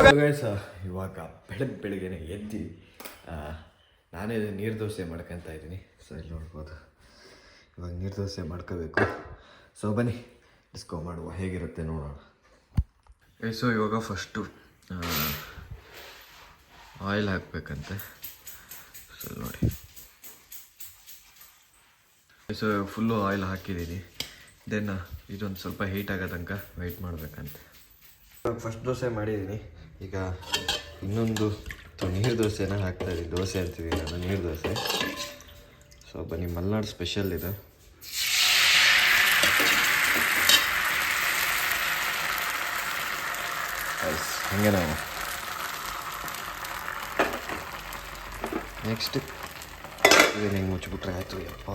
Guys ಇವಾಗ ಬೆಳಗ್ಗೆನೆ ಎದ್ದು ನಾನೇ ನೀರು ದೋಸೆ ಮಾಡ್ಕೊತ ಇದ್ದೀನಿ. ಸೊ ಇಲ್ಲಿ ನೋಡ್ಬೋದು, ಇವಾಗ ನೀರು ದೋಸೆ ಮಾಡ್ಕೋಬೇಕು. ಸೊ ಬನ್ನಿ ಡಿಸ್ಕೋ ಮಾಡುವ, ಹೇಗಿರುತ್ತೆ ನೋಡೋಣ. ಸೊ ಇವಾಗ ಫಸ್ಟು ಆಯಿಲ್ ಹಾಕಬೇಕಂತೆ. ಸೊ ನೋಡಿ, ಸೊ ಫುಲ್ಲು ಆಯಿಲ್ ಹಾಕಿದ್ದೀನಿ. ದೆನ್ ಇದೊಂದು ಸ್ವಲ್ಪ ಹೀಟ್ ಆಗೋ ತನಕ ವೆಯ್ಟ್ ಮಾಡಬೇಕಂತೆ. ಇವಾಗ ಫಸ್ಟ್ ದೋಸೆ ಮಾಡಿದ್ದೀನಿ. ಈಗ ಇನ್ನೊಂದು ನೀರು ದೋಸೆನ ಹಾಕ್ತಾಯಿದ್ದೀನಿ. ದೋಸೆ ಅಂತಿದ್ದೀನಿ ನಾನು, ನೀರು ದೋಸೆ. ಸೊ ಬನ್ನಿ, ಮಲೆನಾಡು ಸ್ಪೆಷಲ್ ಇದು. ಹಾಗೆ ನಾವು ನೆಕ್ಸ್ಟ್ ಇದನ್ನು ಹಿಂಗೆ ಮುಚ್ಚಿಬಿಟ್ರೆ ಆಯಿತು. ಯಪ್ಪ.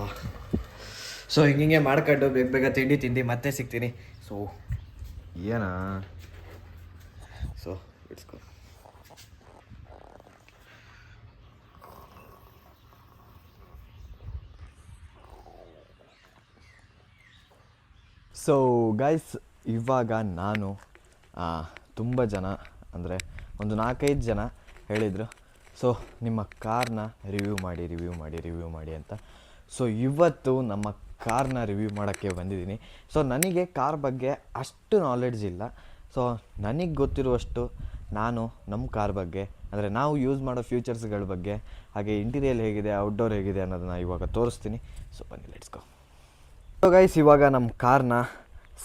ಸೊ ಹಿಂಗೆ ಮಾಡ್ಕೊಂಡು ಬೇಗ ತಿಂಡಿ ಮತ್ತೆ ಸಿಗ್ತೀನಿ. ಸೊ ಏನಾ, ಸೊ ಇಟ್ಸ್ಕೊ. ಸೊ ಗೈಸ್, ಇವಾಗ ನಾನು ತುಂಬ ಜನ ಅಂದರೆ ಒಂದು 4-5 ಜನ ಹೇಳಿದರು, ಸೊ ನಿಮ್ಮ ಕಾರ್ನ ರಿವ್ಯೂ ಮಾಡಿ ಅಂತ. ಸೊ ಇವತ್ತು ನಮ್ಮ ಕಾರ್ನ ರಿವ್ಯೂ ಮಾಡೋಕ್ಕೆ ಬಂದಿದ್ದೀನಿ. ಸೊ ನನಗೆ ಕಾರ್ ಬಗ್ಗೆ ಅಷ್ಟು ನಾಲೆಡ್ಜ್ ಇಲ್ಲ. ಸೊ ನನಗೆ ಗೊತ್ತಿರುವಷ್ಟು ನಾನು ನಮ್ಮ ಕಾರ್ ಬಗ್ಗೆ, ಅಂದರೆ ನಾವು ಯೂಸ್ ಮಾಡೋ ಫ್ಯೂಚರ್ಸ್ಗಳ ಬಗ್ಗೆ, ಹಾಗೆ ಇಂಟೀರಿಯರ್ ಹೇಗಿದೆ, ಔಟ್ಡೋರ್ ಹೇಗಿದೆ ಅನ್ನೋದನ್ನು ಇವಾಗ ತೋರಿಸ್ತೀನಿ. ಸೊ ಬನ್ನಿ, ಲೆಟ್ಸ್ ಗೋ. ಸೊ ಗೈಸ್, ಇವಾಗ ನಮ್ಮ ಕಾರ್ನ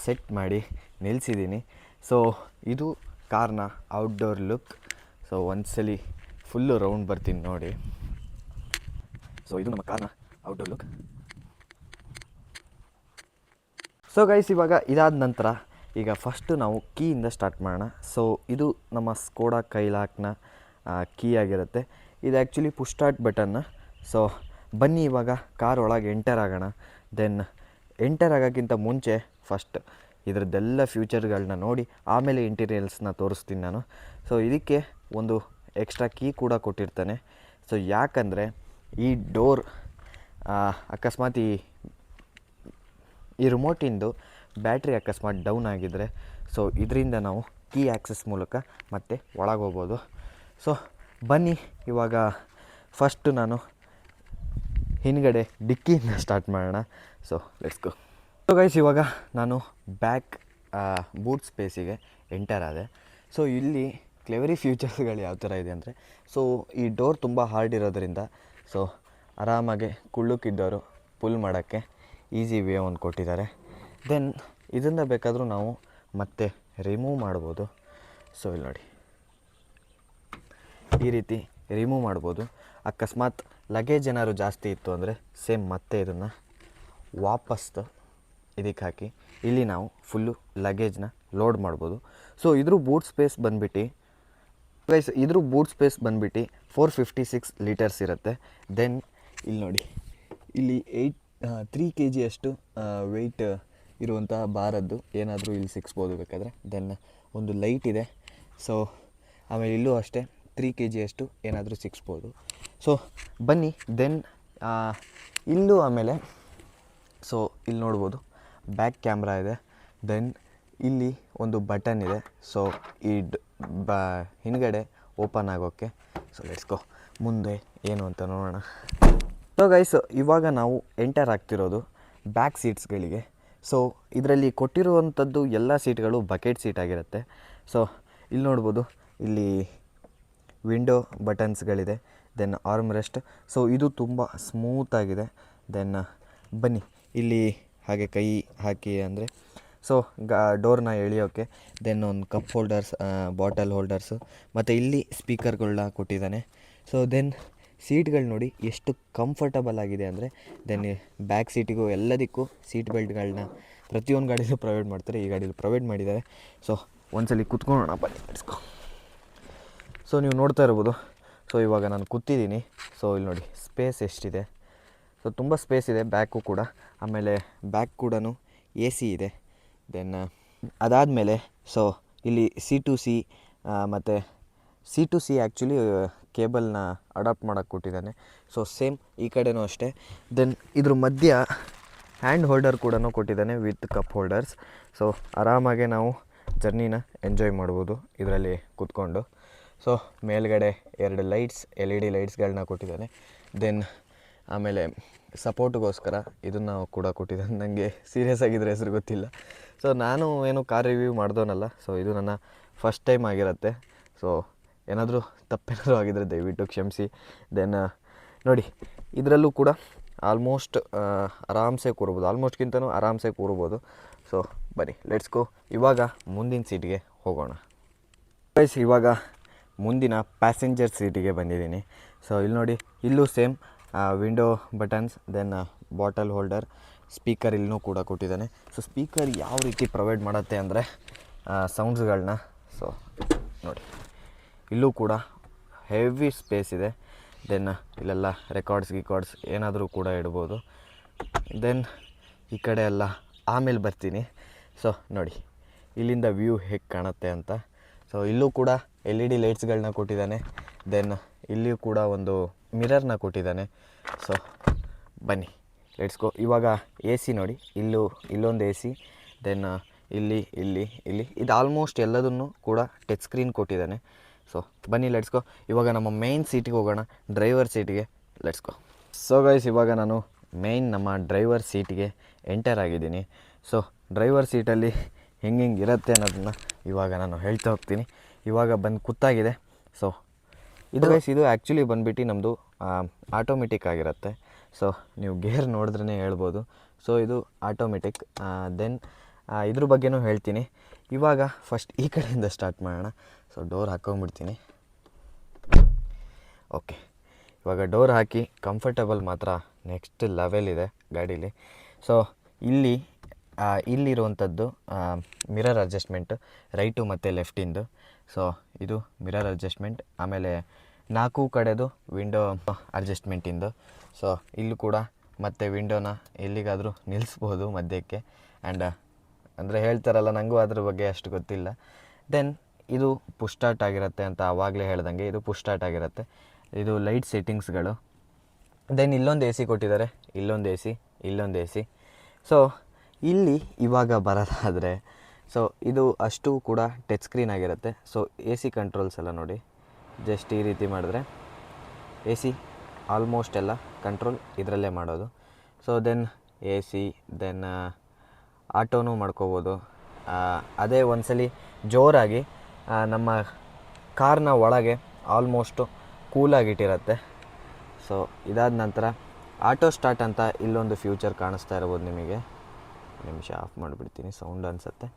ಸೆಟ್ ಮಾಡಿ ನಿಲ್ಲಿಸಿದ್ದೀನಿ. ಸೊ ಇದು ಕಾರ್ನ ಔಟ್ಡೋರ್ ಲುಕ್. ಸೊ ಒಂದ್ಸಲಿ ಫುಲ್ಲು ರೌಂಡ್ ಬರ್ತೀನಿ ನೋಡಿ. ಸೊ ಇದು ನಮ್ಮ ಕಾರ್ನ ಔಟ್ಡೋರ್ ಲುಕ್. ಸೊ ಗೈಸ್, ಇವಾಗ ಇದಾದ ನಂತರ ಈಗ ಫಸ್ಟು ನಾವು ಕೀಯಿಂದ ಸ್ಟಾರ್ಟ್ ಮಾಡೋಣ. ಸೊ ಇದು ನಮ್ಮ ಸ್ಕೋಡಾ ಕೈಲಾಕ್ನ ಕೀ ಆಗಿರುತ್ತೆ. ಇದು ಆ್ಯಕ್ಚುಲಿ ಪುಷ್ ಸ್ಟಾರ್ಟ್ ಬಟನ್ನ. ಸೊ ಬನ್ನಿ ಇವಾಗ ಕಾರ್ ಒಳಗೆ ಎಂಟರ್ ಆಗೋಣ. ದೆನ್ ಎಂಟರ್ ಆಗೋಕ್ಕಿಂತ ಮುಂಚೆ ಫಸ್ಟ್ ಇದರದ್ದೆಲ್ಲ ಫ್ಯೂಚರ್ಗಳನ್ನ ನೋಡಿ ಆಮೇಲೆ ಇಂಟೀರಿಯಲ್ಸ್ನ ತೋರಿಸ್ತೀನಿ ನಾನು. ಸೊ ಇದಕ್ಕೆ ಒಂದು ಎಕ್ಸ್ಟ್ರಾ ಕೀ ಕೂಡ ಕೊಟ್ಟಿರ್ತಾನೆ. ಸೊ ಯಾಕಂದರೆ ಈ ಡೋರ್ ಅಕಸ್ಮಾತ್ ಈ ರಿಮೋಟಿಂದು ಬ್ಯಾಟ್ರಿ ಅಕಸ್ಮಾತ್ ಡೌನ್ ಆಗಿದ್ದರೆ, ಸೊ ಇದರಿಂದ ನಾವು ಕೀ ಆ್ಯಕ್ಸಸ್ ಮೂಲಕ ಮತ್ತೆ ಒಳಗೆ ಹೋಗ್ಬೋದು. ಸೊ ಬನ್ನಿ ಇವಾಗ ಫಸ್ಟು ನಾನು ಹಿಂದ್ಗಡೆ ಡಿಕ್ಕಿಯಿಂದ ಸ್ಟಾರ್ಟ್ ಮಾಡೋಣ. So let's go. So guys, ಇವಾಗ ನಾನು ಬ್ಯಾಕ್ ಬೂಟ್ ಸ್ಪೇಸಿಗೆ ಎಂಟರ್ ಆದೆ. ಸೊ ಇಲ್ಲಿ ಕ್ಲೆವರಿ ಫ್ಯೂಚರ್ಸ್ಗಳು ಯಾವ ಥರ ಇದೆ ಅಂದರೆ, ಸೊ ಈ ಡೋರ್ ತುಂಬ ಹಾರ್ಡ್ ಇರೋದ್ರಿಂದ ಸೊ ಆರಾಮಾಗೆ ಕುಳ್ಳುಕ್ಕಿದ್ದವರು ಪುಲ್ ಮಾಡೋಕ್ಕೆ ಈಸಿ ವೇ ಒಂದು ಕೊಟ್ಟಿದ್ದಾರೆ. ದೆನ್ ಇದನ್ನು ಬೇಕಾದರೂ ನಾವು ಮತ್ತೆ ರಿಮೂವ್ ಮಾಡ್ಬೋದು. ಸೊ ಇಲ್ಲಿ ನೋಡಿ, ಈ ರೀತಿ ರಿಮೂವ್ ಮಾಡ್ಬೋದು. ಅಕಸ್ಮಾತ್ ಲಗೇಜ್ ಏನಾದ್ರು ಜಾಸ್ತಿ ಇತ್ತು ಅಂದರೆ ಸೇಮ್ ಮತ್ತೆ ಇದನ್ನು ವಾಪಸ್ ಇದಕ್ಕೆ ಹಾಕಿ ಇಲ್ಲಿ ನಾವು ಫುಲ್ಲು ಲಗೇಜ್ನ ಲೋಡ್ ಮಾಡ್ಬೋದು. ಸೊ ಇದ್ರ ಬೂಟ್ ಸ್ಪೇಸ್ ಬಂದುಬಿಟ್ಟು ಗೈಸ್, ಇದ್ರ ಬೂಟ್ ಸ್ಪೇಸ್ ಬಂದುಬಿಟ್ಟು 456 ಲೀಟರ್ಸ್ ಇರುತ್ತೆ. ದೆನ್ ಇಲ್ಲಿ ನೋಡಿ, ಇಲ್ಲಿ 3 kg ಅಷ್ಟು ವೆಯ್ಟ್ ಇರುವಂತಹ ಬಾರದ್ದು ಏನಾದರೂ ಇಲ್ಲಿ ಸಿಕ್ಸ್ಬೋದು ಬೇಕಾದರೆ. ದೆನ್ ಒಂದು ಲೈಟ್ ಇದೆ. ಸೊ ಆಮೇಲೆ ಇಲ್ಲೂ ಅಷ್ಟೇ 3 kg ಅಷ್ಟು ಏನಾದರೂ ಸಿಕ್ಸ್ಬೋದು. ಸೊ ಬನ್ನಿ, ದೆನ್ ಇಲ್ಲೂ ಆಮೇಲೆ ಸೊ ಇಲ್ಲಿ ನೋಡ್ಬೋದು ಬ್ಯಾಕ್ ಕ್ಯಾಮ್ರಾ ಇದೆ. ದೆನ್ ಇಲ್ಲಿ ಒಂದು ಬಟನ್ ಇದೆ. ಸೊ ಈ ಹಿಂದ್ಗಡೆ ಓಪನ್ ಆಗೋಕ್ಕೆ. ಸೊ ಲೆಟ್ಸ್ ಗೋ, ಮುಂದೆ ಏನು ಅಂತ ನೋಡೋಣ. ಸೊ ಗೈಸ್, ಇವಾಗ ನಾವು ಎಂಟರ್ ಆಗ್ತಿರೋದು ಬ್ಯಾಕ್ ಸೀಟ್ಸ್ಗಳಿಗೆ. ಸೊ ಇದರಲ್ಲಿ ಕೊಟ್ಟಿರುವಂಥದ್ದು ಎಲ್ಲ ಸೀಟ್ಗಳು ಬಕೆಟ್ ಸೀಟ್ ಆಗಿರುತ್ತೆ. ಸೊ ಇಲ್ಲಿ ನೋಡ್ಬೋದು, ಇಲ್ಲಿ ವಿಂಡೋ ಬಟನ್ಸ್ಗಳಿದೆ. Then armrest. ಸೊ ಇದು ತುಂಬ ಸ್ಮೂತಾಗಿದೆ. ದೆನ್ ಬನ್ನಿ ಇಲ್ಲಿ ಹಾಗೆ ಕೈ ಹಾಕಿ ಅಂದರೆ ಸೊ ಡೋರ್ನ ಎಳಿಯೋಕ್ಕೆ. ದೆನ್ ಒಂದು ಕಪ್ ಹೋಲ್ಡರ್ಸ್, ಬಾಟಲ್ ಹೋಲ್ಡರ್ಸು, ಮತ್ತು ಇಲ್ಲಿ ಸ್ಪೀಕರ್ಗಳನ್ನ ಕೊಟ್ಟಿದ್ದಾನೆ. ಸೊ ದೆನ್ ಸೀಟ್ಗಳು ನೋಡಿ ಎಷ್ಟು ಕಂಫರ್ಟಬಲ್ ಆಗಿದೆ ಅಂದರೆ, ದೆನ್ ಬ್ಯಾಕ್ ಸೀಟಿಗೂ ಎಲ್ಲದಕ್ಕೂ ಸೀಟ್ ಬೆಲ್ಟ್ಗಳನ್ನ ಪ್ರತಿಯೊಂದು ಗಾಡಿಲೂ ಪ್ರೊವೈಡ್ ಮಾಡ್ತಾರೆ. ಈ ಗಾಡೀಲಿ ಪ್ರೊವೈಡ್ ಮಾಡಿದ್ದಾರೆ. ಸೊ ಒಂದ್ಸಲಿ ಕುತ್ಕೊಳ್ಳೋಣ ಬನ್ನಿ, ನಡೆಸ್ಕೊ. ಸೊ ನೀವು ನೋಡ್ತಾ ಇರ್ಬೋದು, ಸೊ ಇವಾಗ ನಾನು ಕೂತಿದ್ದೀನಿ. ಸೊ ಇಲ್ಲಿ ನೋಡಿ ಸ್ಪೇಸ್ ಎಷ್ಟಿದೆ. ಸೊ ತುಂಬ ಸ್ಪೇಸ್ ಇದೆ ಬ್ಯಾಕು ಕೂಡ. ಆಮೇಲೆ ಬ್ಯಾಕ್ ಕೂಡ ಎ ಸಿ ಇದೆ. ದೆನ್ ಅದಾದಮೇಲೆ ಸೊ ಇಲ್ಲಿ C2C ಮತ್ತು C2C ಆ್ಯಕ್ಚುಲಿ ಕೇಬಲ್ನ ಅಡಾಪ್ಟ್ ಮಾಡೋಕ್ಕೆ ಕೊಟ್ಟಿದ್ದಾನೆ. ಸೊ ಸೇಮ್ ಈ ಕಡೆನೂ ಅಷ್ಟೇ. ದೆನ್ ಇದ್ರ ಮಧ್ಯ ಹ್ಯಾಂಡ್ ಹೋಲ್ಡರ್ ಕೂಡ ಕೊಟ್ಟಿದ್ದಾನೆ ವಿತ್ ಕಪ್ ಹೋಲ್ಡರ್ಸ್. ಸೊ ಆರಾಮಾಗೆ ನಾವು ಜರ್ನಿನ ಎಂಜಾಯ್ ಮಾಡ್ಬೋದು ಇದರಲ್ಲಿ ಕೂತ್ಕೊಂಡು. ಸೊ ಮೇಲ್ಗಡೆ 2 ಲೈಟ್ಸ್ LED ಲೈಟ್ಸ್ಗಳನ್ನ ಕೊಟ್ಟಿದ್ದಾನೆ. ದೆನ್ ಆಮೇಲೆ ಸಪೋರ್ಟ್ಗೋಸ್ಕರ ಇದನ್ನು ಕೂಡ ಕೊಟ್ಟಿದ್ದಾನೆ. ನನಗೆ ಸೀರಿಯಸ್ ಆಗಿದ್ರೆ ಹೆಸರು ಗೊತ್ತಿಲ್ಲ. ಸೊ ನಾನು ಏನು ಕಾರ್ ರಿವ್ಯೂ ಮಾಡ್ದೋನಲ್ಲ, ಸೊ ಇದು ನನ್ನ ಫಸ್ಟ್ ಟೈಮ್ ಆಗಿರುತ್ತೆ. ಸೊ ಏನಾದರೂ ತಪ್ಪೇನಾದರೂ ಆಗಿದ್ರೆ ದಯವಿಟ್ಟು ಕ್ಷಮಿಸಿ. ದೆನ್ ನೋಡಿ, ಇದರಲ್ಲೂ ಕೂಡ ಆಲ್ಮೋಸ್ಟ್ ಆರಾಮ್ಸೆ ಕೂರ್ಬೋದು, ಆಲ್ಮೋಸ್ಟ್ಗಿಂತನೂ ಆರಾಮ್ಸೆ ಕೂರ್ಬೋದು. ಸೊ ಬನ್ನಿ ಲೆಟ್ಸ್ ಗೋ. ಇವಾಗ ಮುಂದಿನ ಸೀಟಿಗೆ ಹೋಗೋಣ ಗೈಸ್. ಇವಾಗ ಮುಂದಿನ ಪ್ಯಾಸೆಂಜರ್ ಸೀಟಿಗೆ ಬಂದಿದ್ದೀನಿ. ಸೊ ಇಲ್ಲಿ ನೋಡಿ, ಇಲ್ಲೂ same window buttons, then bottle holder, speaker ಇಲ್ಲೂ ಕೂಡ ಕೊಟ್ಟಿದ್ದಾನೆ. ಸೊ ಸ್ಪೀಕರ್ ಯಾವ ರೀತಿ ಪ್ರೊವೈಡ್ ಮಾಡುತ್ತೆ ಅಂದರೆ ಸೌಂಡ್ಸ್ಗಳನ್ನ. ಸೊ ನೋಡಿ, ಇಲ್ಲೂ ಕೂಡ ಹೆವಿ ಸ್ಪೇಸ್ ಇದೆ. ದೆನ್ ಇಲ್ಲೆಲ್ಲ ರೆಕಾರ್ಡ್ಸ್ ಏನಾದರೂ ಕೂಡ ಇಡ್ಬೋದು. ದೆನ್ ಈ ಕಡೆ ಎಲ್ಲ ಆಮೇಲೆ ಬರ್ತೀನಿ. ಸೊ ನೋಡಿ, ಇಲ್ಲಿಂದ ವ್ಯೂ ಹೇಗೆ ಕಾಣುತ್ತೆ ಅಂತ. ಸೊ ಇಲ್ಲೂ ಕೂಡ LED ಲೈಟ್ಸ್ಗಳನ್ನ ಕೊಟ್ಟಿದ್ದಾನೆ. ದೆನ್ ಇಲ್ಲಿಯೂ ಕೂಡ ಒಂದು ಮಿರರ್ನ ಕೊಟ್ಟಿದ್ದಾನೆ. ಸೊ ಬನ್ನಿ ಲೆಟ್ಸ್ ಗೋ. ಇವಾಗ AC ನೋಡಿ, ಇಲ್ಲೊಂದು AC, ದೆನ್ ಇಲ್ಲಿ ಇದು ಆಲ್ಮೋಸ್ಟ್ ಎಲ್ಲದನ್ನು ಕೂಡ ಟಚ್ ಸ್ಕ್ರೀನ್ ಕೊಟ್ಟಿದ್ದಾನೆ. ಸೊ ಬನ್ನಿ ಲೆಟ್ಸ್ ಗೋ. ಇವಾಗ ನಮ್ಮ ಮೇಯ್ನ್ ಸೀಟಿಗೆ ಹೋಗೋಣ, ಡ್ರೈವರ್ ಸೀಟಿಗೆ. Let's go. ಸೊ ಗೈಸ್, ಇವಾಗ ನಾನು ನಮ್ಮ ಡ್ರೈವರ್ ಸೀಟಿಗೆ ಎಂಟರ್ ಆಗಿದ್ದೀನಿ. ಸೊ ಡ್ರೈವರ್ ಸೀಟಲ್ಲಿ ಹೆಂಗೆ ಇರುತ್ತೆ ಅನ್ನೋದನ್ನು ಇವಾಗ ನಾನು ಹೇಳ್ತಾ ಹೋಗ್ತೀನಿ. ಇವಾಗ ಬಂದು ಕೂತಾಗಿದೆ. ಸೊ ಇದು ಗೈಸ್, ಇದು ಆ್ಯಕ್ಚುಲಿ ಬಂದುಬಿಟ್ಟು ನಮ್ಮದು ಆಟೋಮೆಟಿಕ್ ಆಗಿರುತ್ತೆ. ಸೊ ನೀವು ಗೇರ್ ನೋಡಿದ್ರೇ ಹೇಳ್ಬೋದು. ಸೊ ಇದು ಆಟೋಮೆಟಿಕ್. ದೆನ್ ಇದ್ರ ಬಗ್ಗೆನೂ ಹೇಳ್ತೀನಿ. ಇವಾಗ ಫಸ್ಟ್ ಈ ಕಡೆಯಿಂದ ಸ್ಟಾರ್ಟ್ ಮಾಡೋಣ. ಸೊ ಡೋರ್ ಹಾಕ್ಕೊಂಬಿಡ್ತೀನಿ. ಓಕೆ, ಇವಾಗ ಡೋರ್ ಹಾಕಿ ಕಂಫರ್ಟಬಲ್ ಮಾತ್ರ ನೆಕ್ಸ್ಟ್ ಲೆವೆಲ್ ಇದೆ ಗಾಡೀಲಿ. ಸೊ ಇಲ್ಲಿರುವಂಥದ್ದು ಮಿರರ್ ಅಡ್ಜಸ್ಟ್ಮೆಂಟು, ರೈಟು ಮತ್ತು ಲೆಫ್ಟಿಂದು. ಸೊ ಇದು ಮಿರರ್ ಅಡ್ಜಸ್ಟ್ಮೆಂಟ್. ಆಮೇಲೆ 4 ಕಡೆದು ವಿಂಡೋ ಅಡ್ಜಸ್ಟ್ಮೆಂಟಿಂದು. ಸೊ ಇಲ್ಲೂ ಕೂಡ ಮತ್ತು ವಿಂಡೋನ ಎಲ್ಲಿಗಾದರೂ ನಿಲ್ಲಿಸ್ಬೋದು ಮಧ್ಯಕ್ಕೆ. ಆ್ಯಂಡ್ ಅಂದರೆ ಹೇಳ್ತಾರಲ್ಲ, ನನಗೂ ಅದ್ರ ಬಗ್ಗೆ ಅಷ್ಟು ಗೊತ್ತಿಲ್ಲ. ದೆನ್ ಇದು ಪುಷ್ ಸ್ಟಾರ್ಟ್ ಆಗಿರುತ್ತೆ ಅಂತ ಆವಾಗಲೇ ಹೇಳ್ದಂಗೆ, ಇದು ಪುಷ್ ಸ್ಟಾರ್ಟ್ ಆಗಿರುತ್ತೆ. ಇದು ಲೈಟ್ ಸೆಟ್ಟಿಂಗ್ಸ್ಗಳು. ದೆನ್ ಇಲ್ಲೊಂದು AC ಕೊಟ್ಟಿದ್ದಾರೆ, ಇಲ್ಲೊಂದು AC. ಸೊ ಇಲ್ಲಿ ಇವಾಗ ಬರೋದಾದರೆ, ಸೊ ಇದು ಅಷ್ಟು ಕೂಡ ಟಚ್ ಸ್ಕ್ರೀನ್ ಆಗಿರುತ್ತೆ. ಸೊ AC ಕಂಟ್ರೋಲ್ಸ್ ಎಲ್ಲ ನೋಡಿ, ಜಸ್ಟ್ ಈ ರೀತಿ ಮಾಡಿದ್ರೆ AC ಆಲ್ಮೋಸ್ಟ್ ಎಲ್ಲ ಕಂಟ್ರೋಲ್ ಇದರಲ್ಲೇ ಮಾಡೋದು. ಸೊ ದೆನ್ AC, ದೆನ್ ಆಟೋನೂ ಮಾಡ್ಕೋಬೋದು. ಅದೇ ಒಂದ್ಸಲಿ ಜೋರಾಗಿ ನಮ್ಮ ಕಾರ್ನ ಒಳಗೆ ಆಲ್ಮೋಸ್ಟು ಕೂಲಾಗಿಟ್ಟಿರುತ್ತೆ. ಸೊ ಇದಾದ ನಂತರ ಆಟೋ ಸ್ಟಾರ್ಟ್ ಅಂತ ಇಲ್ಲೊಂದು ಫ್ಯೂಚರ್ ಕಾಣಿಸ್ತಾ ಇರ್ಬೋದು ನಿಮಗೆ. ನಿಮಿಷ ಆಫ್ ಮಾಡಿಬಿಡ್ತೀನಿ, ಸೌಂಡ್ ಅನಿಸುತ್ತೆ.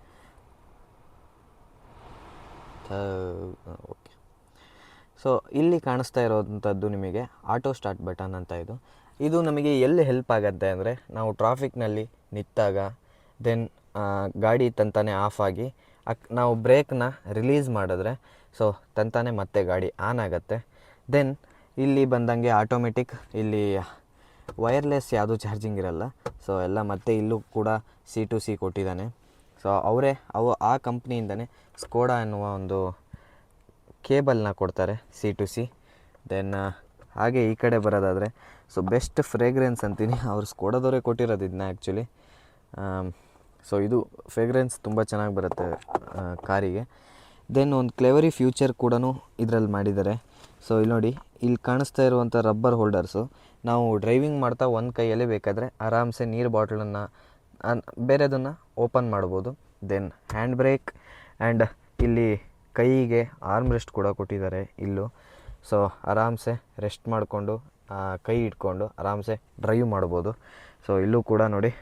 ಓಕೆ, ಸೊ ಇಲ್ಲಿ ಕಾಣಿಸ್ತಾ ಇರೋವಂಥದ್ದು ನಿಮಗೆ ಆಟೋ ಸ್ಟಾರ್ಟ್ ಬಟನ್ ಅಂತ. ಇದು ನಮಗೆ ಎಲ್ಲಿ ಹೆಲ್ಪ್ ಆಗುತ್ತೆ ಅಂದರೆ, ನಾವು ಟ್ರಾಫಿಕ್ನಲ್ಲಿ ನಿಂತಾಗ ದೆನ್ ಗಾಡಿ ತಂತಾನೆ ಆಫ್ ಆಗಿ ನಾವು ಬ್ರೇಕ್ನ ರಿಲೀಸ್ ಮಾಡಿದ್ರೆ ಸೊ ತಂತಾನೆ ಮತ್ತೆ ಗಾಡಿ ಆನ್ ಆಗುತ್ತೆ. ದೆನ್ ಇಲ್ಲಿ ಬಂದಂಗೆ ಆಟೋಮೆಟಿಕ್, ಇಲ್ಲಿ ವೈರ್ಲೆಸ್ ಯಾವುದೂ ಚಾರ್ಜಿಂಗ್ ಇರಲ್ಲ. ಸೊ ಎಲ್ಲ ಮತ್ತೆ ಇಲ್ಲೂ ಕೂಡ C2C ಕೊಟ್ಟಿದ್ದಾನೆ. ಸೊ ಆ ಕಂಪ್ನಿಯಿಂದನೇ ಸ್ಕೋಡಾ ಎನ್ನುವ ಒಂದು ಕೇಬಲ್ನ ಕೊಡ್ತಾರೆ, C2C. ದೆನ್ ಹಾಗೆ ಈ ಕಡೆ ಬರೋದಾದರೆ, ಸೊ ಬೆಸ್ಟ್ ಫ್ರೇಗ್ರೆನ್ಸ್ ಅಂತೀನಿ, ಅವ್ರು ಸ್ಕೋಡಾದವರೇ ಕೊಟ್ಟಿರೋದು ಇದನ್ನ ಆ್ಯಕ್ಚುಲಿ. ಸೊ ಇದು ಫ್ರೇಗ್ರೆನ್ಸ್ ತುಂಬ ಚೆನ್ನಾಗಿ ಬರುತ್ತೆ ಕಾರಿಗೆ. ದೆನ್ ಒಂದು ಕ್ಲೆವರಿ ಫ್ಯೂಚರ್ ಕೂಡ ಇದರಲ್ಲಿ ಮಾಡಿದ್ದಾರೆ. ಸೊ ಇಲ್ಲಿ ನೋಡಿ, ಇಲ್ಲಿ ಕಾಣಿಸ್ತಾ ಇರುವಂಥ ರಬ್ಬರ್ ಹೋಲ್ಡರ್ಸು, ನಾವು ಡ್ರೈವಿಂಗ್ ಮಾಡ್ತಾ ಒಂದು ಕೈಯಲ್ಲೇ ಬೇಕಾದರೆ ಆರಾಮ್ಸೆ ನೀರು ಬಾಟ್ಲನ್ನು ಬೇರೆದನ್ನು ಓಪನ್ ಮಾಡ್ಬೋದು. ದೆನ್ ಹ್ಯಾಂಡ್ ಬ್ರೇಕ್ ಆ್ಯಂಡ್ ಇಲ್ಲಿ ಕೈಗೆ ಆರ್ಮ್ ರೆಸ್ಟ್ ಕೂಡ ಕೊಟ್ಟಿದ್ದಾರೆ ಇಲ್ಲೂ. ಸೊ ಆರಾಮ್ಸೆ ರೆಸ್ಟ್ ಮಾಡಿಕೊಂಡು ಕೈ ಇಟ್ಕೊಂಡು ಆರಾಮ್ಸೆ ಡ್ರೈವ್ ಮಾಡ್ಬೋದು. ಸೊ ಇಲ್ಲೂ ಕೂಡ ನೋಡಿ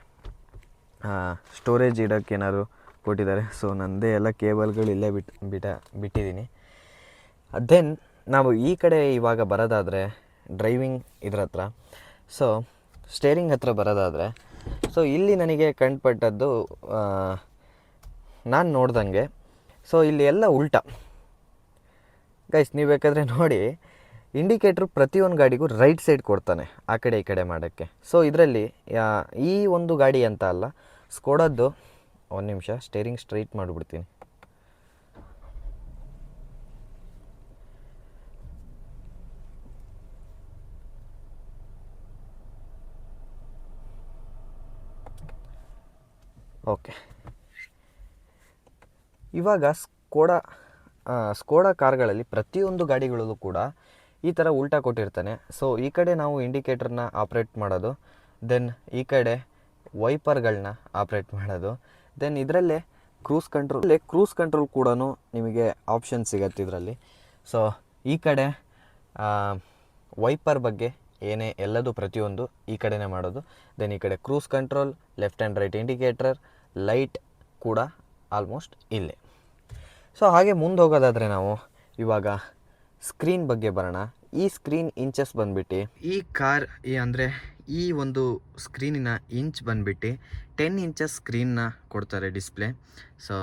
ಸ್ಟೋರೇಜ್ ಇಡೋಕ್ಕೆ ಏನಾದ್ರು ಕೊಟ್ಟಿದ್ದಾರೆ. ಸೊ ನನ್ನದೇ ಎಲ್ಲ ಕೇಬಲ್ಗಳು ಇಲ್ಲೇ ಬಿಟ್ಟಿದ್ದೀನಿ. ದೆನ್ ನಾವು ಈ ಕಡೆ ಇವಾಗ ಬರೋದಾದರೆ ಡ್ರೈವಿಂಗ್ ಇದ್ರ ಹತ್ರ, ಸೊ ಸ್ಟೇರಿಂಗ್ ಹತ್ರ ಬರೋದಾದರೆ, ಸೊ ಇಲ್ಲಿ ನನಗೆ ಕಂಡುಪಟ್ಟದ್ದು ನಾನು ನೋಡ್ದಂಗೆ, ಸೊ ಇಲ್ಲಿ ಎಲ್ಲ ಉಲ್ಟಾ ಗೈಸ್. ನೀವು ಬೇಕಾದರೆ ನೋಡಿ, ಇಂಡಿಕೇಟ್ರು ಪ್ರತಿಯೊಂದು ಗಾಡಿಗೂ ರೈಟ್ ಸೈಡ್ ಕೊಡ್ತಾನೆ ಆ ಕಡೆ ಈ ಕಡೆ ಮಾಡೋಕ್ಕೆ. ಸೊ ಇದರಲ್ಲಿ ಈ ಒಂದು ಗಾಡಿ ಅಂತ ಅಲ್ಲ, ಸ್ಕೋಡಾದ್ದು. ಒಂದು ನಿಮಿಷ ಸ್ಟೇರಿಂಗ್ ಸ್ಟ್ರೈಟ್ ಮಾಡಿಬಿಡ್ತೀನಿ. ಓಕೆ, ಇವಾಗ ಸ್ಕೋಡಾ ಕಾರ್ಗಳಲ್ಲಿ ಪ್ರತಿಯೊಂದು ಗಾಡಿಗಳಲ್ಲೂ ಕೂಡ ಈ ಥರ ಉಲ್ಟಾ ಕೊಟ್ಟಿರ್ತಾನೆ. ಸೊ ಈ ಕಡೆ ನಾವು ಇಂಡಿಕೇಟರ್ನ ಆಪ್ರೇಟ್ ಮಾಡೋದು, ದೆನ್ ಈ ಕಡೆ ವೈಪರ್ಗಳನ್ನ ಆಪ್ರೇಟ್ ಮಾಡೋದು, ದೆನ್ ಇದರಲ್ಲೇ ಕ್ರೂಸ್ ಕಂಟ್ರೋಲ್ ಕೂಡ ನಿಮಗೆ ಆಪ್ಷನ್ ಸಿಗತ್ತೆ ಇದರಲ್ಲಿ. ಸೊ ಈ ಕಡೆ ವೈಪರ್ ಬಗ್ಗೆ ಎಲ್ಲದು ಪ್ರತಿಯೊಂದು ಈ ಕಡೆನೇ ಮಾಡೋದು. ದೆನ್ ಈ ಕಡೆ cruise control, left and right indicator, light ಕೂಡ ಆಲ್ಮೋಸ್ಟ್ ಇಲ್ಲೇ. ಸೊ ಹಾಗೆ ಮುಂದೆ ಹೋಗೋದಾದರೆ ನಾವು ಇವಾಗ ಸ್ಕ್ರೀನ್ ಬಗ್ಗೆ ಬರೋಣ. ಈ ಸ್ಕ್ರೀನ್ ಇಂಚಸ್ ಬಂದುಬಿಟ್ಟು ಈ ಕಾರ್ ಅಂದರೆ ಈ ಒಂದು ಸ್ಕ್ರೀನಿನ ಇಂಚ್ ಬಂದುಬಿಟ್ಟು 10 ಇಂಚಸ್ ಸ್ಕ್ರೀನ್ನ ಕೊಡ್ತಾರೆ ಡಿಸ್ಪ್ಲೇ. ಸೊ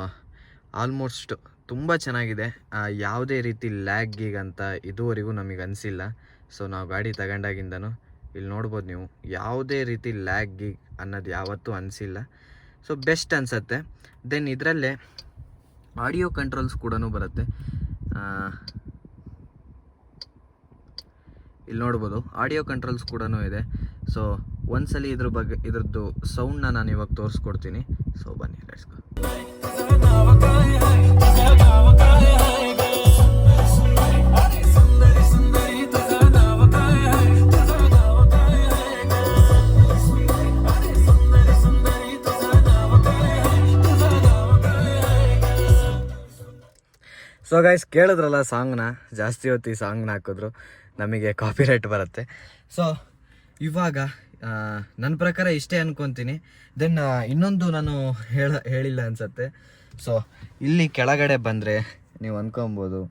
ಆಲ್ಮೋಸ್ಟ್ ತುಂಬ ಚೆನ್ನಾಗಿದೆ. ಯಾವುದೇ ರೀತಿ ಲ್ಯಾಗಿಗಂತ ಇದುವರೆಗೂ ನಮಗೆ ಅನಿಸಿಲ್ಲ. ಸೊ ನಾವು ಗಾಡಿ ತಗೊಂಡಾಗಿಂದನೂ ಇಲ್ಲಿ ನೋಡ್ಬೋದು ನೀವು, ಯಾವುದೇ ರೀತಿ ಲ್ಯಾಗಿಗ್ ಅನ್ನೋದು ಯಾವತ್ತೂ ಅನಿಸಿಲ್ಲ. ಸೊ ಬೆಸ್ಟ್ ಅನಿಸುತ್ತೆ. ದೆನ್ ಇದರಲ್ಲೇ ಆಡಿಯೋ ಕಂಟ್ರೋಲ್ಸ್ ಕೂಡ ಬರುತ್ತೆ. ಇಲ್ಲಿ ನೋಡ್ಬೋದು ಆಡಿಯೋ ಕಂಟ್ರೋಲ್ಸ್ ಕೂಡ ಇದೆ. ಸೊ ಒಂದ್ಸಲಿ ಇದ್ರದ್ದು ಸೌಂಡ್ನ ನಾನು ಇವಾಗ ತೋರಿಸ್ಕೊಡ್ತೀನಿ. ಸೊ ಬನ್ನಿ, ಲೆಟ್ಸ್ ಗೋ. ಸೊ ಗೈಸ್, ಕೇಳಿದ್ರಲ್ಲ ಸಾಂಗ್ನ, ಜಾಸ್ತಿ ಹೊತ್ತು ಈ ಸಾಂಗ್ನ ಹಾಕಿದ್ರು ನಮಗೆ ಕಾಪಿರೈಟ್ ಬರುತ್ತೆ. ಸೊ ಇವಾಗ ನನ್ನ ಪ್ರಕಾರ ಇಷ್ಟೇ ಅನ್ಕೊತೀನಿ. ದೆನ್ ಇನ್ನೊಂದು ನಾನು ಹೇಳಿಲ್ಲ ಅನಿಸತ್ತೆ. ಸೊ ಇಲ್ಲಿ ಕೆಳಗಡೆ ಬಂದರೆ ನೀವು ಅಂದ್ಕೊಬೋದು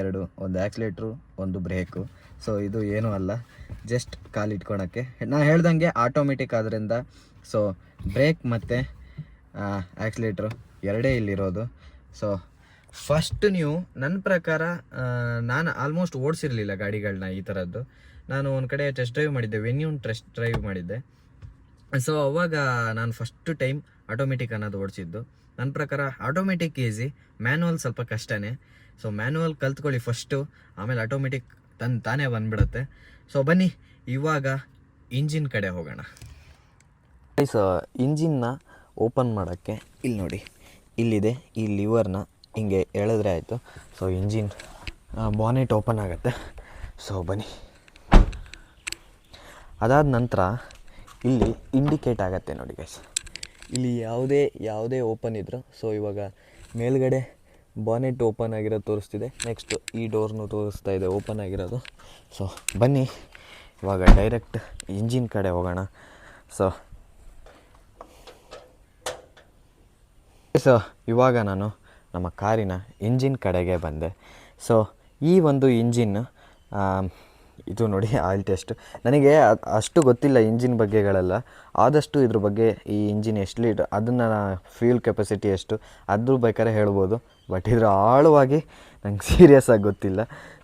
ಎರಡು, ಒಂದು ಆ್ಯಕ್ಸಿಲೇಟ್ರು, ಒಂದು ಬ್ರೇಕು. ಸೊ ಇದು ಏನೂ ಅಲ್ಲ, ಜಸ್ಟ್ ಕಾಲಿಟ್ಕೊಳಕ್ಕೆ. ನಾನು ಹೇಳ್ದಂಗೆ ಆಟೋಮೆಟಿಕ್ ಆದ್ದರಿಂದ ಸೊ ಬ್ರೇಕ್ ಮತ್ತು ಆ್ಯಕ್ಸಿಲೇಟ್ರು ಎರಡೇ ಇಲ್ಲಿರೋದು. ಸೊ ಫಸ್ಟ್ ನೀವು ನನ್ನ ಪ್ರಕಾರ, ನಾನು ಆಲ್ಮೋಸ್ಟ್ ಓಡಿಸಿರಲಿಲ್ಲ ಗಾಡಿಗಳನ್ನ ಈ ಥರದ್ದು. ನಾನು ಒಂದು ಕಡೆ ಟೆಸ್ಟ್ ಡ್ರೈವ್ ಮಾಡಿದ್ದೆ, ವೆನ್ಯೂನ್ ಟೆಸ್ಟ್ ಡ್ರೈವ್ ಮಾಡಿದ್ದೆ. ಸೊ ಅವಾಗ ನಾನು ಫಸ್ಟ್ ಟೈಮ್ ಆಟೋಮೆಟಿಕ್ ಅನ್ನೋದು ಓಡಿಸಿದ್ದು. ನನ್ನ ಪ್ರಕಾರ ಆಟೋಮೆಟಿಕ್ ಈಸಿ, ಮ್ಯಾನ್ಯುವಲ್ ಸ್ವಲ್ಪ ಕಷ್ಟನೇ. ಸೊ ಮ್ಯಾನ್ಯುವಲ್ ಕಲ್ತ್ಕೊಳ್ಳಿ ಫಸ್ಟು, ಆಮೇಲೆ ಆಟೋಮೆಟಿಕ್ ತಾನೇ ಬಂದುಬಿಡುತ್ತೆ. ಸೊ ಬನ್ನಿ ಇವಾಗ ಇಂಜಿನ್ ಕಡೆ ಹೋಗೋಣ. ಇಂಜಿನ್ನ ಓಪನ್ ಮಾಡೋಕ್ಕೆ ಇಲ್ಲಿ ನೋಡಿ, ಇಲ್ಲಿದೆ ಈ ಲಿವರ್ನ ಹಿಂಗೆ ಎಳೆದ್ರೆ ಆಯಿತು. ಸೊ ಇಂಜಿನ್ ಬಾನೆಟ್ ಓಪನ್ ಆಗುತ್ತೆ. ಸೊ ಬನ್ನಿ, ಅದಾದ ನಂತರ ಇಲ್ಲಿ ಇಂಡಿಕೇಟ್ ಆಗುತ್ತೆ ನೋಡಿ ಗೈಸ್. ಇಲ್ಲಿ ಯಾವುದೇ ಓಪನ್ ಇದ್ದರು. ಸೊ ಇವಾಗ ಮೇಲ್ಗಡೆ ಬಾನೆಟ್ ಓಪನ್ ಆಗಿರೋದು ತೋರಿಸ್ತಿದೆ, ನೆಕ್ಸ್ಟ್ ಈ ಡೋರ್ನು ತೋರಿಸ್ತಾ ಇದೆ ಓಪನ್ ಆಗಿರೋದು. ಸೊ ಬನ್ನಿ ಇವಾಗ ಡೈರೆಕ್ಟ್ ಇಂಜಿನ್ ಕಡೆ ಹೋಗೋಣ. ಸೊ ಇವಾಗ ನಾನು ನಮ್ಮ ಕಾರಿನ ಇಂಜಿನ್ ಕಡೆಗೆ ಬಂದೆ. ಸೊ ಈ ಒಂದು ಇಂಜಿನ್ ಇದು ನೋಡಿ ಆಯಿಲ್ ಟೆಸ್ಟ್. ನನಗೆ ಅಷ್ಟು ಗೊತ್ತಿಲ್ಲ ಇಂಜಿನ್ ಬಗ್ಗೆಗಳೆಲ್ಲ. ಆದಷ್ಟು ಇದ್ರ ಬಗ್ಗೆ ಈ ಇಂಜಿನ್ ಎಷ್ಟು ಲೀಟರ್, ಅದನ್ನು ಫ್ಯೂಲ್ ಕೆಪಾಸಿಟಿ ಎಷ್ಟು ಅದ್ರ ಬೇಕಾದ್ರೆ ಹೇಳ್ಬೋದು. ಬಟ್ ಇದ್ರ ಆಳವಾಗಿ ನಂಗೆ ಸೀರಿಯಸ್ಸಾಗಿ ಗೊತ್ತಿಲ್ಲ.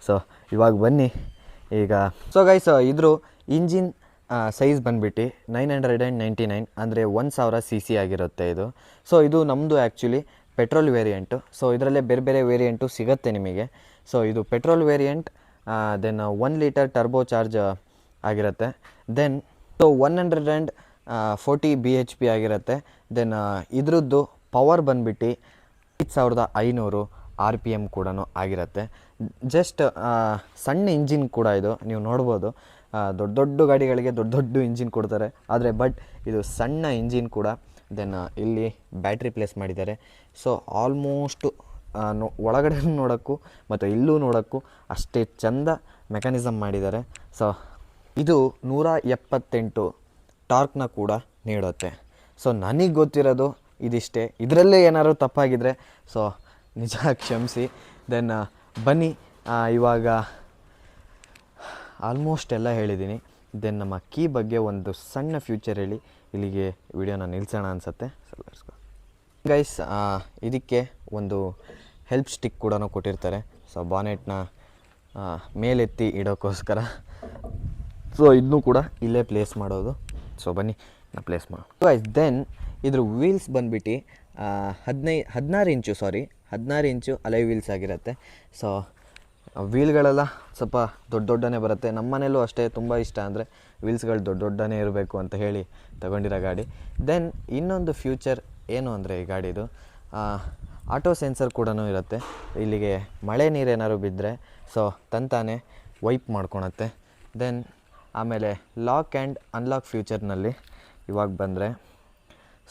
ಸೊ ಇವಾಗ ಬನ್ನಿ ಈಗ. ಸೊ ಗೈಸ್, ಇದ್ರ ಇಂಜಿನ್ ಸೈಜ್ ಬಂದುಬಿಟ್ಟು 999 ಅಂದರೆ 1000 cc ಆಗಿರುತ್ತೆ ಇದು. ಸೊ ಇದು ನಮ್ಮದು ಆ್ಯಕ್ಚುಲಿ ಪೆಟ್ರೋಲ್ ವೇರಿಯಂಟು. ಸೊ ಇದರಲ್ಲೇ ಬೇರೆ ವೇರಿಯಂಟು ಸಿಗುತ್ತೆ ನಿಮಗೆ. ಸೊ ಇದು petrol variant. Then 1 litre turbo charge ಆಗಿರುತ್ತೆ. ದೆನ್ 140 BHP ಆಗಿರುತ್ತೆ. ದೆನ್ ಇದ್ರದ್ದು ಪವರ್ ಬಂದುಬಿಟ್ಟು 5500 RPM ಕೂಡ ಆಗಿರುತ್ತೆ. ಜಸ್ಟ್ ಸಣ್ಣ ಇಂಜಿನ್ ಕೂಡ ಇದು, ನೀವು ನೋಡ್ಬೋದು. ದೊಡ್ಡ ಗಾಡಿಗಳಿಗೆ ದೊಡ್ಡ ಇಂಜಿನ್ ಕೊಡ್ತಾರೆ, ಆದರೆ ಬಟ್ ಇದು ಸಣ್ಣ ಇಂಜಿನ್ ಕೂಡ. ದೆನ್ ಇಲ್ಲಿ ಬ್ಯಾಟ್ರಿ ಪ್ಲೇಸ್ ಮಾಡಿದ್ದಾರೆ. ಸೊ ಆಲ್ಮೋಸ್ಟು ಒಳಗಡೆ ನೋಡೋಕ್ಕೂ ಮತ್ತು ಇಲ್ಲೂ ನೋಡೋಕ್ಕೂ ಅಷ್ಟೇ ಚೆಂದ ಮೆಕ್ಯಾನಿಸಮ್ ಮಾಡಿದ್ದಾರೆ. ಸೊ ಇದು 178 ಟಾರ್ಕ್ನ ಕೂಡ ನೀಡುತ್ತೆ. ಸೊ ನನಗೆ ಗೊತ್ತಿರೋದು ಇದಿಷ್ಟೇ. ಇದರಲ್ಲೇ ಏನಾದ್ರು ತಪ್ಪಾಗಿದ್ದರೆ ಸೊ ನಿಜ ಕ್ಷಮಿಸಿ. ದೆನ್ ಬನ್ನಿ ಇವಾಗ ಆಲ್ಮೋಸ್ಟ್ ಎಲ್ಲ ಹೇಳಿದ್ದೀನಿ. ದೆನ್ ನಮ್ಮ ಕೀ ಬಗ್ಗೆ ಒಂದು ಸಣ್ಣ ಫ್ಯೂಚರ್ ಹೇಳಿ ಇಲ್ಲಿಗೆ ವಿಡಿಯೋನ ನಿಲ್ಲಿಸೋಣ ಅನಿಸುತ್ತೆ. ಸೊ ಗೈಸ್, ಇದಕ್ಕೆ ಒಂದು ಹೆಲ್ಪ್ ಸ್ಟಿಕ್ ಕೂಡ ಕೊಟ್ಟಿರ್ತಾರೆ. ಸೊ ಬಾನೆಟ್ನ ಮೇಲೆತ್ತಿ ಇಡೋಕ್ಕೋಸ್ಕರ. ಸೊ ಇದನ್ನೂ ಕೂಡ ಇಲ್ಲೇ ಪ್ಲೇಸ್ ಮಾಡೋದು. ಸೊ ಬನ್ನಿ ನಾನು ಪ್ಲೇಸ್ ಮಾಡೋದು ಗೈಸ್. ದೆನ್ ಇದ್ರ ವೀಲ್ಸ್ ಬಂದುಬಿಟ್ಟು 16 ಇಂಚು ಅಲೈ ವೀಲ್ಸ್ ಆಗಿರುತ್ತೆ. ಸೊ ವೀಲ್ಗಳೆಲ್ಲ ಸ್ವಲ್ಪ ದೊಡ್ಡನೇ ಬರುತ್ತೆ. ನಮ್ಮ ಮನೇಲೂ ಅಷ್ಟೇ, ತುಂಬ ಇಷ್ಟ ಅಂದರೆ ವೀಲ್ಸ್ಗಳು ದೊಡ್ಡನೇ ಇರಬೇಕು ಅಂತ ಹೇಳಿ ತಗೊಂಡಿರೋ ಗಾಡಿ. ದೆನ್ ಇನ್ನೊಂದು ಫ್ಯೂಚರ್ ಏನು ಅಂದರೆ ಈ ಗಾಡಿದು ಆಟೋ ಸೆನ್ಸರ್ ಕೂಡ ಇರುತ್ತೆ. ಇಲ್ಲಿಗೆ ಮಳೆ ನೀರೇನಾದ್ರು ಬಿದ್ದರೆ ಸೊ ತಂತಾನೆ ವೈಪ್ ಮಾಡ್ಕೊಳತ್ತೆ. ದೆನ್ ಆಮೇಲೆ ಲಾಕ್ ಆ್ಯಂಡ್ ಅನ್ಲಾಕ್ ಫ್ಯೂಚರ್ನಲ್ಲಿ ಇವಾಗ ಬಂದರೆ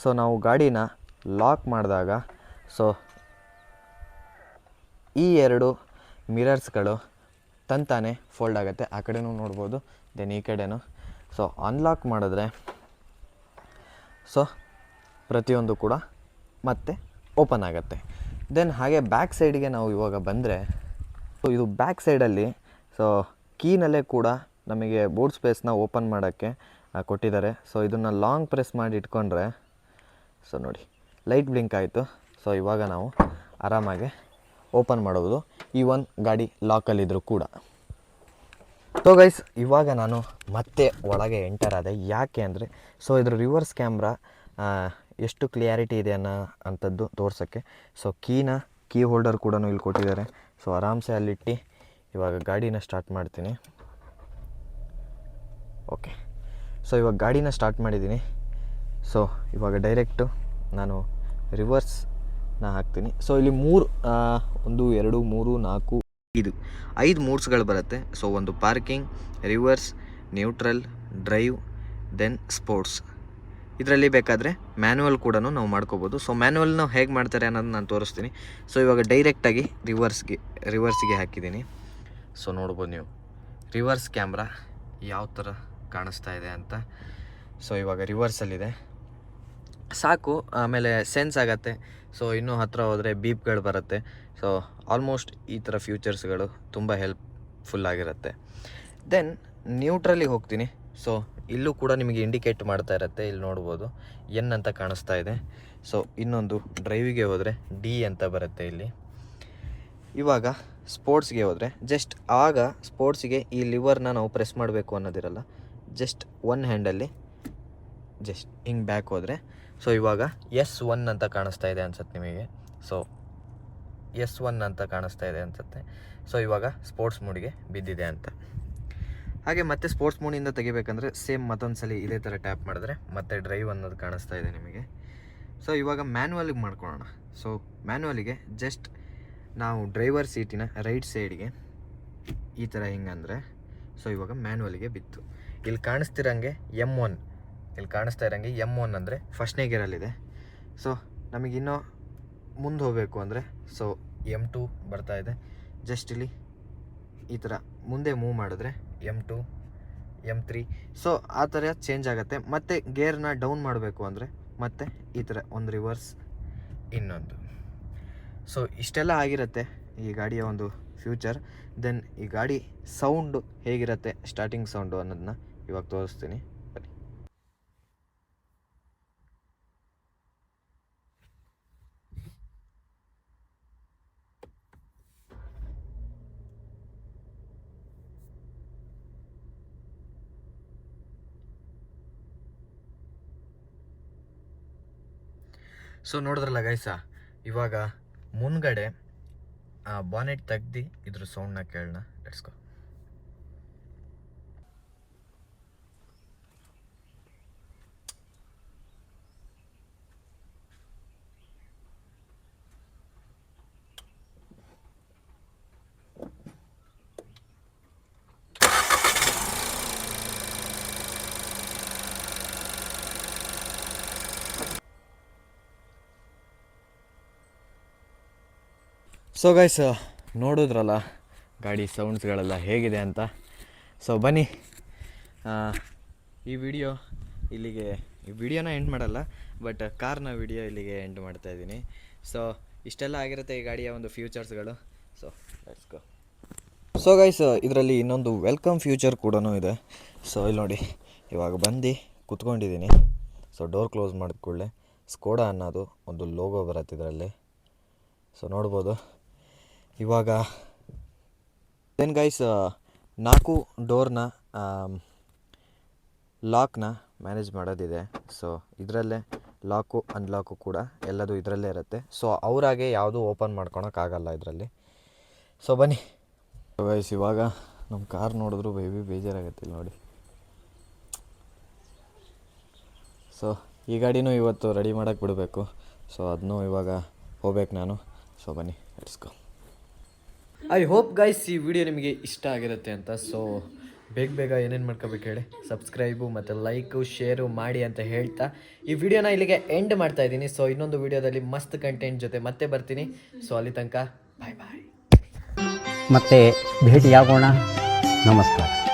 ಸೊ ನಾವು ಗಾಡಿನ ಲಾಕ್ ಮಾಡಿದಾಗ ಸೊ ಈ 2 ಮಿರರ್ಸ್ಗಳು ತಂತಾನೆ ಫೋಲ್ಡ್ ಆಗುತ್ತೆ. ಆ ಕಡೆನೂ ನೋಡ್ಬೋದು, ದೆನ್ ಈ ಕಡೆನೂ. ಸೊ ಅನ್ಲಾಕ್ ಮಾಡಿದ್ರೆ ಸೊ ಪ್ರತಿಯೊಂದು ಕೂಡ ಮತ್ತೆ ಓಪನ್ ಆಗುತ್ತೆ. ದೆನ್ ಹಾಗೆ ಬ್ಯಾಕ್ ಸೈಡಿಗೆ ನಾವು ಇವಾಗ ಬಂದರೆ ಸೊ ಇದು ಬ್ಯಾಕ್ ಸೈಡಲ್ಲಿ ಸೊ ಕೀನಲ್ಲೇ ಕೂಡ ನಮಗೆ ಬೂಟ್ ಸ್ಪೇಸ್ನ ಓಪನ್ ಮಾಡೋಕ್ಕೆ ಕೊಟ್ಟಿದ್ದಾರೆ. ಸೊ ಇದನ್ನು ಲಾಂಗ್ ಪ್ರೆಸ್ ಮಾಡಿ ಇಟ್ಕೊಂಡ್ರೆ ಸೊ ನೋಡಿ ಲೈಟ್ ಬ್ಲಿಂಕ್ ಆಯಿತು. ಸೊ ಇವಾಗ ನಾವು ಆರಾಮಾಗಿ ಓಪನ್ ಮಾಡ್ಬೋದು, ಈವನ್ ಗಾಡಿ ಲಾಕಲ್ಲಿದ್ದರೂ ಕೂಡ. ಸೊ ಗೈಸ್, ಇವಾಗ ನಾನು ಮತ್ತೆ ಒಳಗೆ ಎಂಟರ್ ಆದೆ. ಯಾಕೆ ಅಂದರೆ ಸೊ ಇದ್ರ ರಿವರ್ಸ್ ಕ್ಯಾಮ್ರಾ ಎಷ್ಟು ಕ್ಲಿಯಾರಿಟಿ ಇದೆ ಅಂಥದ್ದು ತೋರ್ಸೋಕ್ಕೆ. ಸೊ ಕೀ ಹೋಲ್ಡರ್ ಕೂಡ ಇಲ್ಲಿ ಕೊಟ್ಟಿದ್ದಾರೆ. ಸೊ ಆರಾಮ್ಸೆ ಅಲ್ಲಿಟ್ಟು ಇವಾಗ ಗಾಡಿನ ಸ್ಟಾರ್ಟ್ ಮಾಡ್ತೀನಿ. ಓಕೆ, ಸೊ ಇವಾಗ ಗಾಡಿನ ಸ್ಟಾರ್ಟ್ ಮಾಡಿದ್ದೀನಿ. ಸೊ ಇವಾಗ ಡೈರೆಕ್ಟು ನಾನು ರಿವರ್ಸ್ನ ಹಾಕ್ತೀನಿ. ಸೊ ಇಲ್ಲಿ 1 2 3 4 5 ಮೋಡ್ಸ್ಗಳು ಬರುತ್ತೆ. ಸೊ ಒಂದು parking, reverse, neutral, drive, then sports. ಇದರಲ್ಲಿ ಬೇಕಾದರೆ ಮ್ಯಾನ್ಯುವಲ್ ಕೂಡ ನಾವು ಮಾಡ್ಕೋಬೋದು. ಸೊ ಮ್ಯಾನ್ಯುವಲ್ ನಾವು ಹೇಗೆ ಮಾಡ್ತಾರೆ ಅನ್ನೋದು ನಾನು ತೋರಿಸ್ತೀನಿ. ಸೊ ಇವಾಗ ಡೈರೆಕ್ಟಾಗಿ ರಿವರ್ಸಿಗೆ ಹಾಕಿದ್ದೀನಿ. ಸೊ ನೋಡ್ಬೋದು ನೀವು ರಿವರ್ಸ್ ಕ್ಯಾಮ್ರಾ ಯಾವ ಥರ ಕಾಣಿಸ್ತಾ ಇದೆ ಅಂತ. ಸೊ ಇವಾಗ ರಿವರ್ಸಲ್ಲಿದೆ, ಸಾಕು. ಆಮೇಲೆ ಸೆನ್ಸ್ ಆಗುತ್ತೆ. ಸೊ ಇನ್ನೂ ಹತ್ತಿರ ಹೋದರೆ ಬೀಪ್ಗಳು ಬರುತ್ತೆ. ಸೊ ಆಲ್ಮೋಸ್ಟ್ ಈ ಥರ ಫ್ಯೂಚರ್ಸ್ಗಳು ತುಂಬ ಹೆಲ್ಪ್ಫುಲ್ ಆಗಿರುತ್ತೆ. ದೆನ್ ನ್ಯೂಟ್ರಲ್ಲಿಗೆ ಹೋಗ್ತೀನಿ. ಸೊ ಇಲ್ಲೂ ಕೂಡ ನಿಮಗೆ ಇಂಡಿಕೇಟ್ ಮಾಡ್ತಾ ಇರುತ್ತೆ, ಇಲ್ಲಿ ನೋಡ್ಬೋದು ಎನ್ ಅಂತ ಕಾಣಿಸ್ತಾ ಇದೆ. ಸೊ ಇನ್ನೊಂದು ಡ್ರೈವಿಗೆ ಹೋದರೆ ಡಿ ಅಂತ ಬರುತ್ತೆ ಇಲ್ಲಿ. ಇವಾಗ ಸ್ಪೋರ್ಟ್ಸ್ಗೆ ಹೋದರೆ ಜಸ್ಟ್ ಆಗ ಸ್ಪೋರ್ಟ್ಸಿಗೆ ಈ ಲಿವರ್ನ ನಾವು ಪ್ರೆಸ್ ಮಾಡಬೇಕು ಅನ್ನೋದಿರಲ್ಲ, ಜಸ್ಟ್ 1 ಹ್ಯಾಂಡಲ್ಲಿ ಜಸ್ಟ್ ಹಿಂಗೆ ಬ್ಯಾಕ್ ಹೋದರೆ ಸೊ ಇವಾಗ S1 ಅಂತ ಕಾಣಿಸ್ತಾ ಇದೆ ಅನ್ಸುತ್ತೆ ನಿಮಗೆ. ಸೊ S1 ಅಂತ ಕಾಣಿಸ್ತಾ ಇದೆ ಅನ್ಸುತ್ತೆ. ಸೊ ಇವಾಗ ಸ್ಪೋರ್ಟ್ಸ್ ಮೋಡಿಗೆ ಬಿದ್ದಿದೆ ಅಂತ. ಹಾಗೆ ಮತ್ತೆ ಸ್ಪೋರ್ಟ್ಸ್ ಮೋಡಿಂದ ತೆಗಿಬೇಕಂದ್ರೆ ಸೇಮ್ ಮತ್ತೊಂದು ಸಲ ಇದೇ ಥರ ಟ್ಯಾಪ್ ಮಾಡಿದ್ರೆ ಮತ್ತೆ ಡ್ರೈವ್ ಅನ್ನೋದು ಕಾಣಿಸ್ತಾ ಇದೆ ನಿಮಗೆ. ಸೊ ಇವಾಗ ಮ್ಯಾನ್ಯುವಲಿಗೆ ಮಾಡ್ಕೊಳ್ಳೋಣ. ಸೊ ಮ್ಯಾನ್ಯುವಲಿಗೆ ಜಸ್ಟ್ ನಾವು ಡ್ರೈವರ್ ಸೀಟಿನ ರೈಟ್ ಸೈಡ್ಗೆ ಈ ಥರ ಹಿಂಗಂದರೆ ಸೊ ಇವಾಗ ಮ್ಯಾನ್ಯುವಲಿಗೆ ಬಿತ್ತು. ಇಲ್ಲಿ ಕಾಣಿಸ್ತಿರಂಗೆ M1, ಇಲ್ಲಿ ಕಾಣಿಸ್ತಾ ಇರೋಂಗೆ M1 ಅಂದರೆ ಫಸ್ಟ್ನೇ ಗೇರಲ್ಲಿದೆ. ಸೊ ನಮಗಿನ್ನೂ ಮುಂದೆ ಹೋಗಬೇಕು ಅಂದರೆ ಸೊ M2 ಬರ್ತಾ ಇದೆ. ಜಸ್ಟ್ ಇಲ್ಲಿ ಈ ಥರ ಮುಂದೆ ಮೂವ್ ಮಾಡಿದ್ರೆ M2, M3. ಸೊ ಆ ಥರ ಚೇಂಜ್ ಆಗುತ್ತೆ. ಮತ್ತು ಗೇರ್ನ ಡೌನ್ ಮಾಡಬೇಕು ಅಂದರೆ ಮತ್ತೆ ಈ ಥರ ಒಂದು ರಿವರ್ಸ್, ಇನ್ನೊಂದು. ಸೊ ಇಷ್ಟೆಲ್ಲ ಆಗಿರುತ್ತೆ ಈ ಗಾಡಿಯ ಒಂದು ಫ್ಯೂಚರ್. ದೆನ್ ಈ ಗಾಡಿ ಸೌಂಡು ಹೇಗಿರುತ್ತೆ, ಸ್ಟಾರ್ಟಿಂಗ್ ಸೌಂಡು ಅನ್ನೋದನ್ನ ಇವಾಗ ತೋರಿಸ್ತೀನಿ ಬನ್ನಿ. ಸೊ ನೋಡಿದ್ರಲ್ಲ ಗೈಸ, ಇವಾಗ ಮುಂದ್ಗಡೆ ಬಾನೆಟ್ ತೆಗ್ದು ಇದ್ರ ಸೌಂಡ್ನ ಕೇಳೋಣ. Let's go. ಸೊ ಗೈಸ್, ನೋಡಿದ್ರಲ್ಲ ಗಾಡಿ ಸೌಂಡ್ಸ್ಗಳೆಲ್ಲ ಹೇಗಿದೆ ಅಂತ. ಸೊ ಬನ್ನಿ, ಈ ವಿಡಿಯೋನ ಎಂಡ್ ಮಾಡಲ್ಲ, ಬಟ್ ಕಾರ್ನ ವಿಡಿಯೋ ಇಲ್ಲಿಗೆ ಎಂಡ್ ಮಾಡ್ತಾಯಿದ್ದೀನಿ. ಸೊ ಇಷ್ಟೆಲ್ಲ ಆಗಿರುತ್ತೆ ಈ ಗಾಡಿಯ ಒಂದು ಫ್ಯೂಚರ್ಸ್ಗಳು. So let's go. So guys, ಇದರಲ್ಲಿ ಇನ್ನೊಂದು ವೆಲ್ಕಮ್ ಫ್ಯೂಚರ್ ಕೂಡ ಇದೆ. ಸೊ ಇಲ್ಲಿ ನೋಡಿ, ಇವಾಗ ಬಂದು ಕುತ್ಕೊಂಡಿದ್ದೀನಿ. ಸೊ ಡೋರ್ ಕ್ಲೋಸ್ ಮಾಡಿದ ಕೂಡಲೇ ಸ್ಕೋಡಾ ಅನ್ನೋದು ಒಂದು ಲೋಗೋ ಬರುತ್ತೆ ಇದರಲ್ಲಿ. ಸೊ ನೋಡ್ಬೋದು ಇವಾಗ. ದೆನ್ ಗೈಸ್, 4 ಡೋರ್ನ ಲಾಕ್ನ ಮ್ಯಾನೇಜ್ ಮಾಡೋದಿದೆ. ಸೊ ಇದರಲ್ಲೇ ಲಾಕು ಅನ್ಲಾಕು ಕೂಡ ಎಲ್ಲದು ಇದರಲ್ಲೇ ಇರುತ್ತೆ. ಸೊ ಅವರಾಗೆ ಯಾವುದೂ ಓಪನ್ ಮಾಡ್ಕೊಳಕ್ಕಾಗಲ್ಲ ಇದರಲ್ಲಿ. ಸೊ ಬನ್ನಿ ಗೈಸ್, ಇವಾಗ ನಮ್ಮ ಕಾರ್ ನೋಡಿದ್ರು ಬೇಜಾರಾಗತ್ತೆ ನೋಡಿ. ಸೊ ಈ ಗಾಡಿನೂ ಇವತ್ತು ರೆಡಿ ಮಾಡೋಕ್ಕೆ ಬಿಡಬೇಕು. ಸೊ ಅದನ್ನೂ ಇವಾಗ ಹೋಗ್ಬೇಕು ನಾನು. ಸೊ ಬನ್ನಿ let's go. I hope guys ಈ ವಿಡಿಯೋ ನಿಮಗೆ ಇಷ್ಟ ಆಗಿರುತ್ತೆ ಅಂತ. ಸೊ ಬೇಗ ಏನೇನು ಮಾಡ್ಕೋಬೇಕು ಹೇಳಿ, ಸಬ್ಸ್ಕ್ರೈಬು ಮತ್ತು ಲೈಕು ಶೇರು ಮಾಡಿ ಅಂತ ಹೇಳ್ತಾ ಈ ವಿಡಿಯೋನ ಇಲ್ಲಿಗೆ ಎಂಡ್ ಮಾಡ್ತಾ ಇದ್ದೀನಿ. ಸೊ ಇನ್ನೊಂದು ವಿಡಿಯೋದಲ್ಲಿ ಮಸ್ತ್ ಕಂಟೆಂಟ್ ಜೊತೆ ಮತ್ತೆ ಬರ್ತೀನಿ. ಸೊ ಅಲ್ಲಿ ತನಕ ಬಾಯ್. ಮತ್ತೆ ಭೇಟಿಯಾಗೋಣ. ನಮಸ್ಕಾರ.